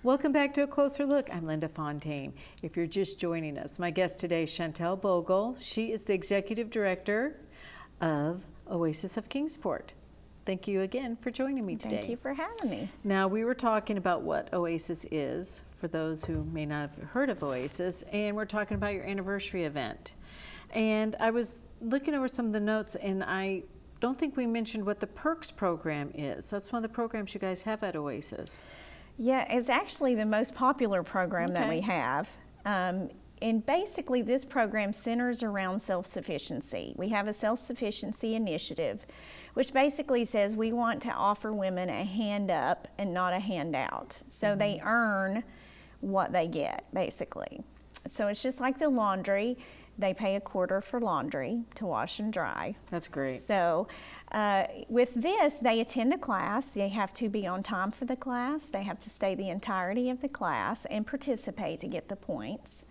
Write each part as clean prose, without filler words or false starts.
Welcome back to A Closer Look. I'm Linda Fontaine. If you're just joining us, my guest today is Chantel Bogle. She is the Executive Director of Oasis of Kingsport. Thank you again for joining me today. Thank you for having me. Now, we were talking about what Oasis is, for those who may not have heard of Oasis, and we're talking about your anniversary event. And I was looking over some of the notes, and I don't think we mentioned what the Perks program is. That's one of the programs you guys have at Oasis. Yeah, it's actually the most popular program that we have. And basically this program centers around self-sufficiency. We have a self-sufficiency initiative, which basically says we want to offer women a hand up and not a handout. So they earn what they get, basically. So it's just like the laundry. They pay a quarter for laundry to wash and dry. That's great. So with this, they attend a class. They have to be on time for the class. They have to stay the entirety of the class and participate to get the points.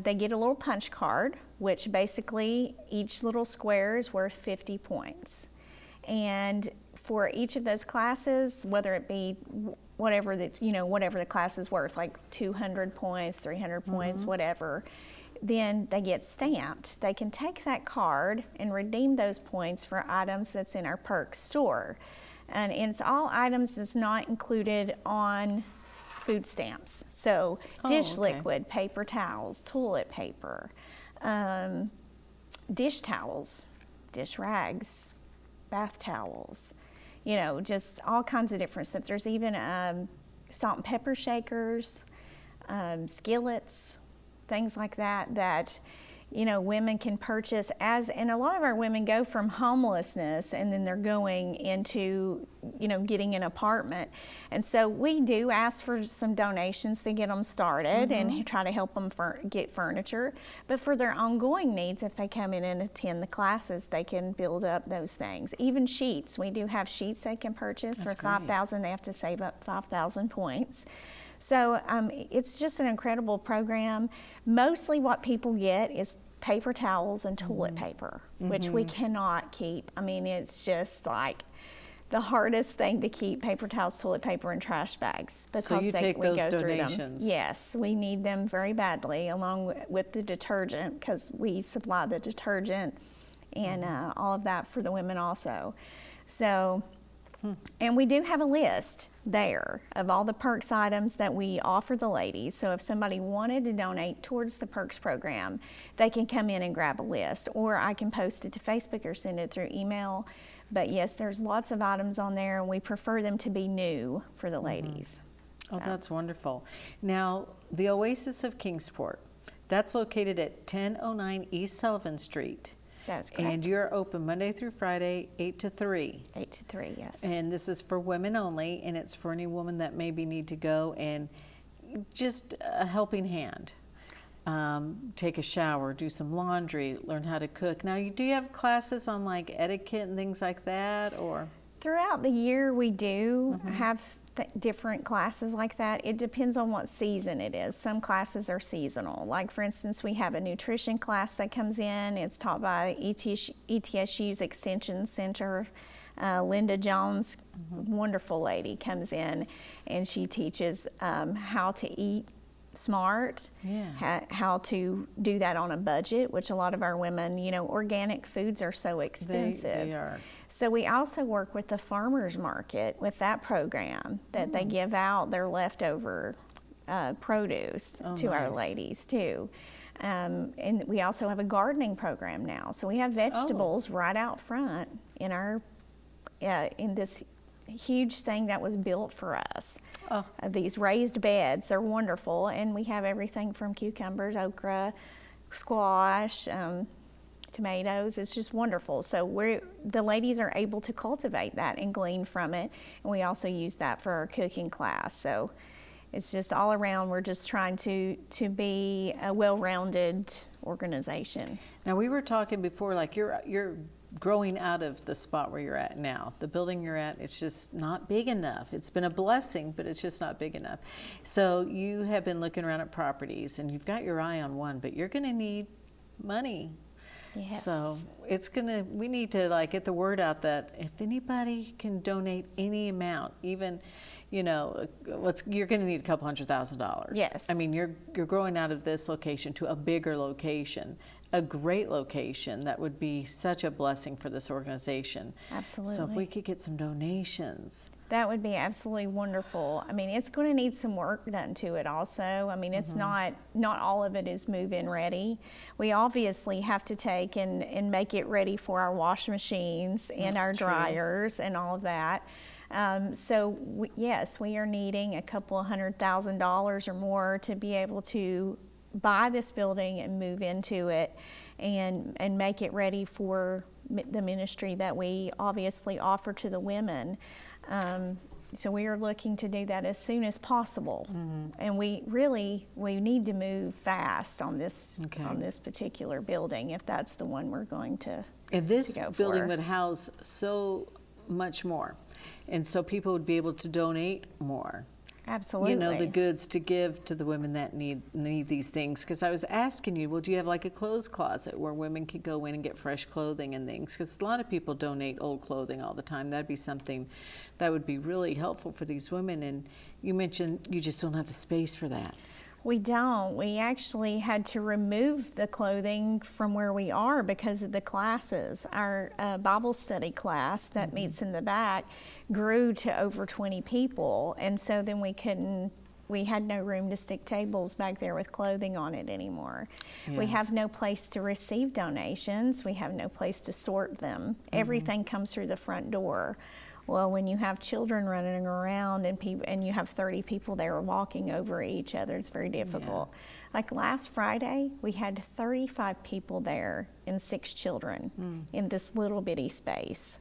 They get a little punch card, which basically each little square is worth 50 points. And for each of those classes, whether it be whatever that's, whatever the class is worth, like 200 points, 300 points, whatever, then they get stamped. They can take that card and redeem those points for items that's in our Perks store. And it's all items that's not included on food stamps. So dish liquid, paper towels, toilet paper, dish towels, dish rags, bath towels, just all kinds of different stuff. There's even salt and pepper shakers, skillets, things like that, women can purchase and a lot of our women go from homelessness and then they're going into, getting an apartment. And so we do ask for some donations to get them started and try to help them get furniture. But for their ongoing needs, if they come in and attend the classes, they can build up those things. Even sheets, we do have sheets they can purchase. For $5,000, they have to save up 5,000 points. So it's just an incredible program. Mostly what people get is paper towels and toilet paper, which we cannot keep. I mean, it's just like the hardest thing to keep: paper towels, toilet paper, and trash bags. Because so you take those go donations? Through them. Yes, we need them very badly, along with the detergent, because we supply the detergent and all of that for the women also. So. And we do have a list there of all the Perks items that we offer the ladies. So if somebody wanted to donate towards the Perks program, they can come in and grab a list, or I can post it to Facebook or send it through email. But yes, there's lots of items on there, and we prefer them to be new for the ladies. Oh, that's wonderful. Now, the Oasis of Kingsport, that's located at 1009 East Sullivan Street. That's correct. And you're open Monday through Friday, 8 to 3. 8 to 3, yes. And this is for women only, and it's for any woman that maybe need to go and just a helping hand. Take a shower, do some laundry, learn how to cook. Now, do you have classes on like etiquette and things like that, or? Throughout the year, we do have different classes like that. It depends on what season it is. Some classes are seasonal. Like, for instance, we have a nutrition class that comes in. It's taught by ETSU's Extension Center. Linda Jones, wonderful lady, comes in and she teaches how to eat smart, how to do that on a budget, which a lot of our women, organic foods are so expensive. They are. So we also work with the farmers market with that program that they give out their leftover produce to our ladies too. And we also have a gardening program now. So we have vegetables right out front in our in this huge thing that was built for us. These raised beds, they're wonderful, and we have everything from cucumbers, okra, squash, tomatoes. It's just wonderful. So the ladies are able to cultivate that and glean from it, and we also use that for our cooking class. So it's just all around, we're just trying to be a well-rounded organization. Now, we were talking before, like you're growing out of the spot where you're at now. The building you're at, it's just not big enough. It's been a blessing, but it's just not big enough. So you have been looking around at properties, and you've got your eye on one, but you're going to need money. Yes. So we need to like get the word out that if anybody can donate any amount, even, you know, you're going to need a couple $100,000. Yes. I mean, you're growing out of this location to a bigger location, a great location that would be such a blessing for this organization. Absolutely. So if we could get some donations. That would be absolutely wonderful. I mean, it's going to need some work done to it also. I mean, it's not all of it is move-in ready. We obviously have to take and make it ready for our wash machines and our dryers and all of that. So yes, we are needing a couple of $100,000 or more to be able to buy this building and move into it and make it ready for the ministry that we obviously offer to the women. So we are looking to do that as soon as possible, and we need to move fast on this particular building if that's the one we're going to. And this to go building for. would house so much more, and so people would be able to donate more. Absolutely. You know, the goods to give to the women that need these things. Because I was asking you, well, do you have like a clothes closet where women could go in and get fresh clothing and things? Because a lot of people donate old clothing all the time. That'd be something that would be really helpful for these women. And you mentioned you just don't have the space for that. We don't. We actually had to remove the clothing from where we are because of the classes. Our Bible study class that meets in the back grew to over 20 people, and so then we had no room to stick tables back there with clothing on it anymore. Yes. We have no place to receive donations. We have no place to sort them. Everything comes through the front door. Well, when you have children running around and you have 30 people there walking over each other, it's very difficult. Yeah. Like last Friday, we had 35 people there and 6 children in this little bitty space.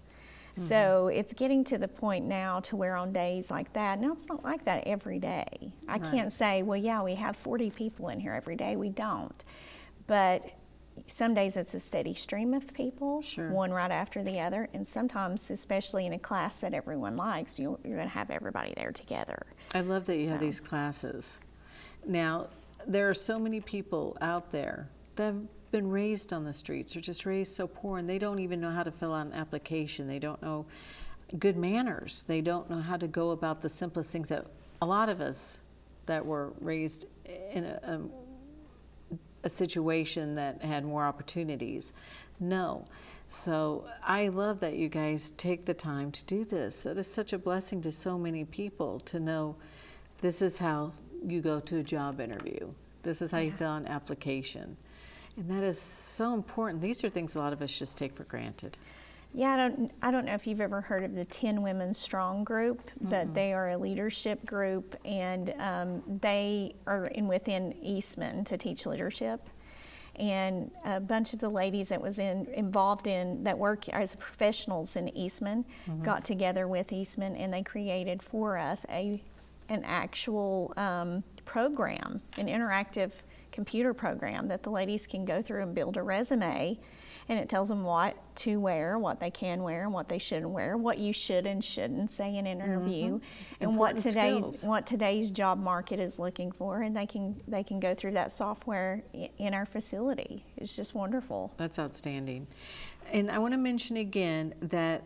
So it's getting to the point now to where on days like that, now it's not like that every day. I can't say, well, yeah, we have 40 people in here every day. We don't. But some days it's a steady stream of people, one right after the other, and sometimes, especially in a class that everyone likes, you're going to have everybody there together. I love that you have these classes. Now, there are so many people out there that have been raised on the streets or just raised so poor, and they don't even know how to fill out an application. They don't know good manners. They don't know how to go about the simplest things that a lot of us that were raised in a situation that had more opportunities. No. So I love that you guys take the time to do this. That is such a blessing to so many people to know this is how you go to a job interview. This is how you fill out an application. And that is so important. These are things a lot of us just take for granted. Yeah, I don't know if you've ever heard of the 10 Women Strong group, but they are a leadership group, and they are within Eastman to teach leadership. And a bunch of the ladies that was involved in that work as professionals in Eastman got together with Eastman, and they created for us an actual program, an interactive computer program that the ladies can go through and build a resume, and it tells them what to wear, what they can wear, and what they shouldn't wear, what you should and shouldn't say in an interview, and what today's job market is looking for, and they can go through that software in our facility. It's just wonderful. That's outstanding. And I want to mention again that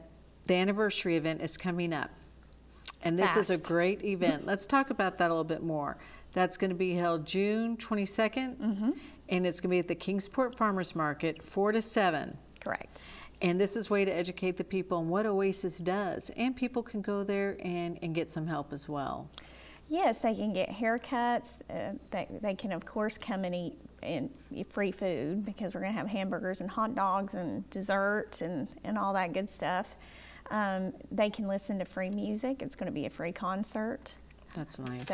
the anniversary event is coming up, and this is a great event. Let's talk about that a little bit more. That's going to be held June 22nd, and it's going to be at the Kingsport Farmers Market, 4 to 7. Correct. And this is a way to educate the people on what Oasis does, and people can go there and get some help as well. Yes, they can get haircuts. They can, of course, come and eat free food, because we're going to have hamburgers and hot dogs and desserts and all that good stuff. They can listen to free music. It's going to be a free concert. That's nice.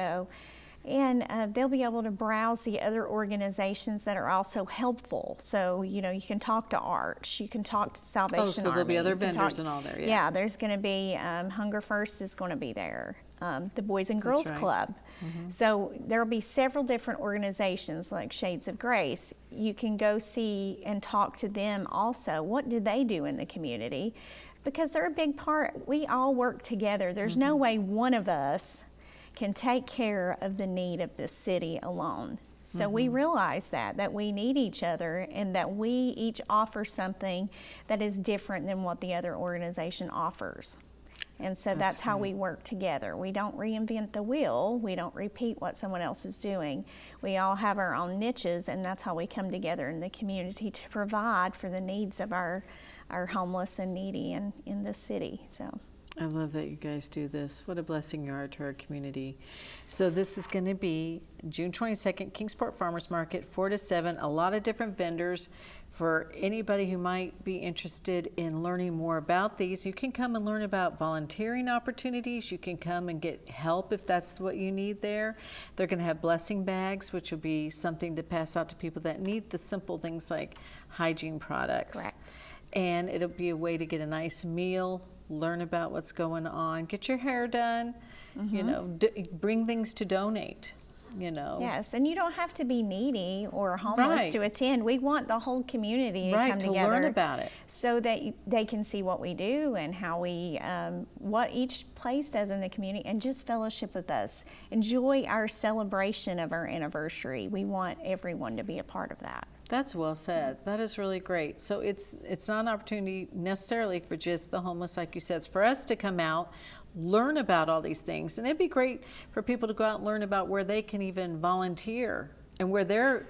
And they'll be able to browse the other organizations that are also helpful. So, you can talk to Arch, you can talk to Salvation Army. Oh, so there'll be other vendors and all there, yeah. There's going to be, Hunger First is going to be there, the Boys and Girls Club. So there'll be several different organizations like Shades of Grace. You can go see and talk to them also. What do they do in the community? Because they're a big part. We all work together. There's no way one of us can take care of the need of this city alone. So we realize that we need each other, and that we each offer something that is different than what the other organization offers. And so that's how we work together. We don't reinvent the wheel. We don't repeat what someone else is doing. We all have our own niches, and that's how we come together in the community to provide for the needs of our homeless and needy in this city. So. I love that you guys do this. What a blessing you are to our community. So this is going to be June 22nd, Kingsport Farmers Market, 4 to 7. A lot of different vendors. For anybody who might be interested in learning more about these, you can come and learn about volunteering opportunities. You can come and get help if that's what you need there. They're going to have blessing bags, which will be something to pass out to people that need the simple things like hygiene products. Correct. And it'll be a way to get a nice meal, learn about what's going on, get your hair done, you know, bring things to donate, you know. Yes, and you don't have to be needy or homeless to attend. We want the whole community to come together. Learn about it. So that they can see what we do and how we, what each place does in the community, and just fellowship with us. Enjoy our celebration of our anniversary. We want everyone to be a part of that. That's well said. That is really great. So it's not an opportunity necessarily for just the homeless, like you said. It's for us to come out, learn about all these things. And it'd be great for people to go out and learn about where they can even volunteer and where their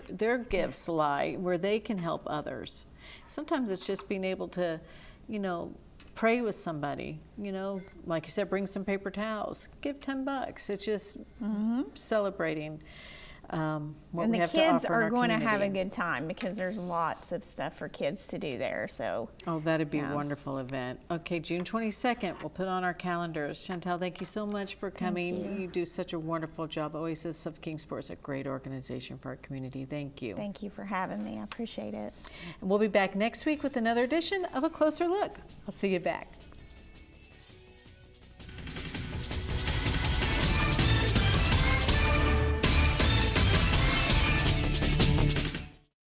gifts lie, where they can help others. Sometimes it's just being able to, you know, pray with somebody, you know, like you said, bring some paper towels, give $10. It's just celebrating what we have to offer in our community. And the kids are going to have a good time because there's lots of stuff for kids to do there. So. Oh, that'd be a wonderful event. Okay, June 22nd, we'll put on our calendars. Chantel, thank you so much for coming. You do such a wonderful job. Oasis of Kingsport is a great organization for our community. Thank you. Thank you for having me. I appreciate it. And we'll be back next week with another edition of A Closer Look. I'll see you back.